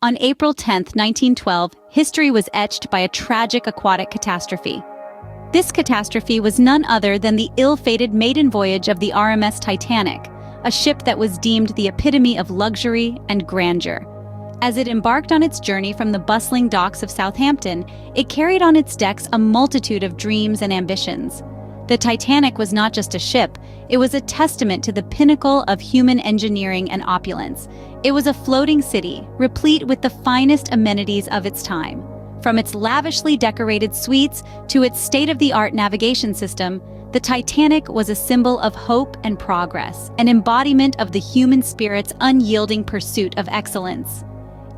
On April 10, 1912, history was etched by a tragic aquatic catastrophe. This catastrophe was none other than the ill-fated maiden voyage of the RMS Titanic, a ship that was deemed the epitome of luxury and grandeur. As it embarked on its journey from the bustling docks of Southampton, it carried on its decks a multitude of dreams and ambitions. The Titanic was not just a ship, it was a testament to the pinnacle of human engineering and opulence. It was a floating city, replete with the finest amenities of its time. From its lavishly decorated suites to its state-of-the-art navigation system, the Titanic was a symbol of hope and progress, an embodiment of the human spirit's unyielding pursuit of excellence.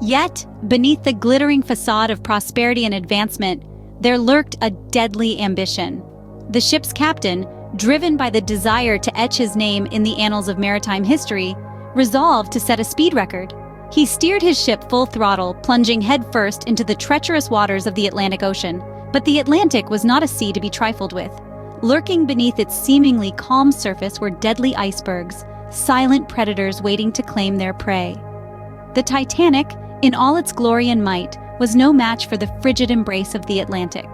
Yet, beneath the glittering facade of prosperity and advancement, there lurked a deadly ambition. The ship's captain, driven by the desire to etch his name in the annals of maritime history, resolved to set a speed record. He steered his ship full throttle, plunging headfirst into the treacherous waters of the Atlantic Ocean. But the Atlantic was not a sea to be trifled with. Lurking beneath its seemingly calm surface were deadly icebergs, silent predators waiting to claim their prey. The Titanic, in all its glory and might, was no match for the frigid embrace of the Atlantic.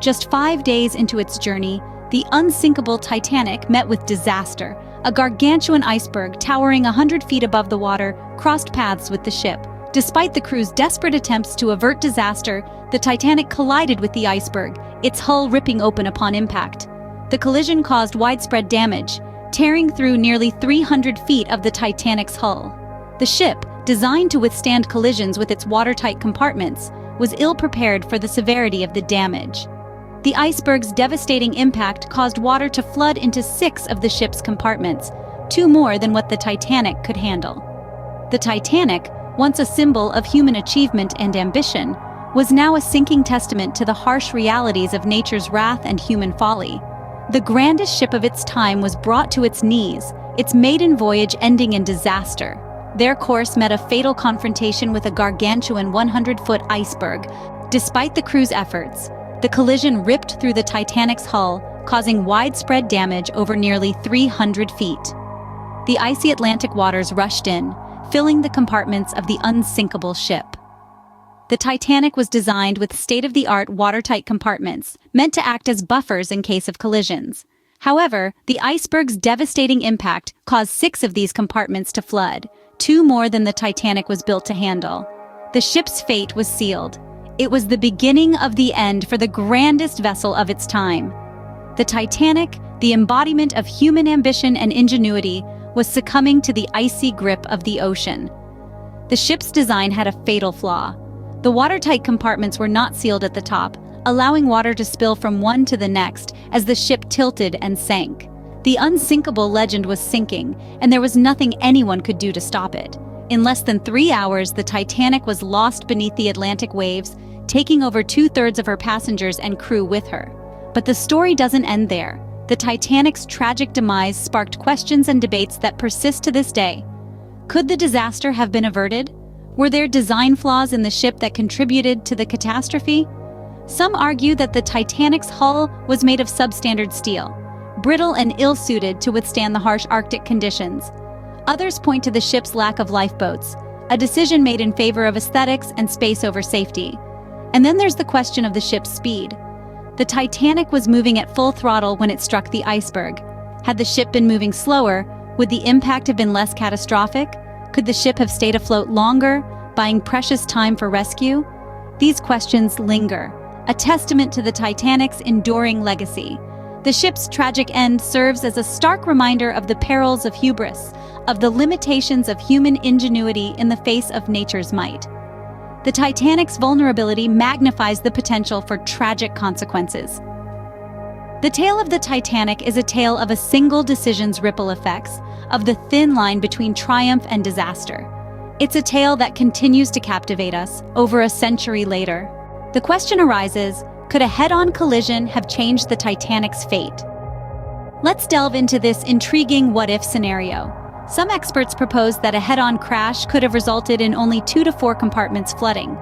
Just 5 days into its journey, the unsinkable Titanic met with disaster. A gargantuan iceberg, towering 100 feet above the water, crossed paths with the ship. Despite the crew's desperate attempts to avert disaster, the Titanic collided with the iceberg, its hull ripping open upon impact. The collision caused widespread damage, tearing through nearly 300 feet of the Titanic's hull. The ship, designed to withstand collisions with its watertight compartments, was ill-prepared for the severity of the damage. The iceberg's devastating impact caused water to flood into 6 of the ship's compartments, 2 more than what the Titanic could handle. The Titanic, once a symbol of human achievement and ambition, was now a sinking testament to the harsh realities of nature's wrath and human folly. The grandest ship of its time was brought to its knees, its maiden voyage ending in disaster. Their course met a fatal confrontation with a gargantuan 100-foot iceberg. Despite the crew's efforts, the collision ripped through the Titanic's hull, causing widespread damage over nearly 300 feet. The icy Atlantic waters rushed in, filling the compartments of the unsinkable ship. The Titanic was designed with state-of-the-art watertight compartments, meant to act as buffers in case of collisions. However, the iceberg's devastating impact caused 6 of these compartments to flood, 2 more than the Titanic was built to handle. The ship's fate was sealed. It was the beginning of the end for the grandest vessel of its time. The Titanic, the embodiment of human ambition and ingenuity, was succumbing to the icy grip of the ocean. The ship's design had a fatal flaw. The watertight compartments were not sealed at the top, allowing water to spill from one to the next as the ship tilted and sank. The unsinkable legend was sinking, and there was nothing anyone could do to stop it. In less than 3 hours, the Titanic was lost beneath the Atlantic waves, taking over 2/3 of her passengers and crew with her. But the story doesn't end there. The Titanic's tragic demise sparked questions and debates that persist to this day. Could the disaster have been averted? Were there design flaws in the ship that contributed to the catastrophe? Some argue that the Titanic's hull was made of substandard steel, brittle and ill-suited to withstand the harsh Arctic conditions. Others point to the ship's lack of lifeboats, a decision made in favor of aesthetics and space over safety. And then there's the question of the ship's speed. The Titanic was moving at full throttle when it struck the iceberg. Had the ship been moving slower, would the impact have been less catastrophic? Could the ship have stayed afloat longer, buying precious time for rescue? These questions linger, a testament to the Titanic's enduring legacy. The ship's tragic end serves as a stark reminder of the perils of hubris, of the limitations of human ingenuity in the face of nature's might. The Titanic's vulnerability magnifies the potential for tragic consequences. The tale of the Titanic is a tale of a single decision's ripple effects, of the thin line between triumph and disaster. It's a tale that continues to captivate us over a century later. The question arises, could a head-on collision have changed the Titanic's fate? Let's delve into this intriguing what-if scenario. Some experts propose that a head-on crash could have resulted in only 2 to 4 compartments flooding.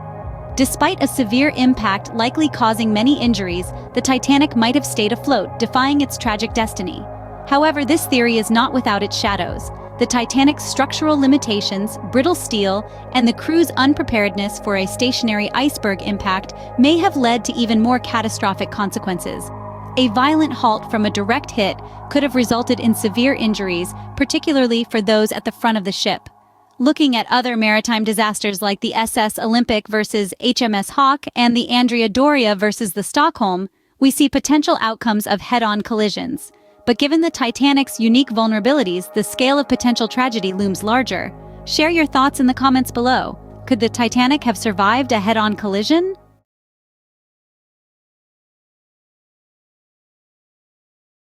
Despite a severe impact likely causing many injuries, the Titanic might have stayed afloat, defying its tragic destiny. However, this theory is not without its shadows. the Titanic's structural limitations, brittle steel, and the crew's unpreparedness for a stationary iceberg impact may have led to even more catastrophic consequences. A violent halt from a direct hit could have resulted in severe injuries, particularly for those at the front of the ship. Looking at other maritime disasters like the SS Olympic versus HMS Hawke and the Andrea Doria versus the Stockholm, we see potential outcomes of head-on collisions. But given the Titanic's unique vulnerabilities, the scale of potential tragedy looms larger. Share your thoughts in the comments below. Could the Titanic have survived a head-on collision?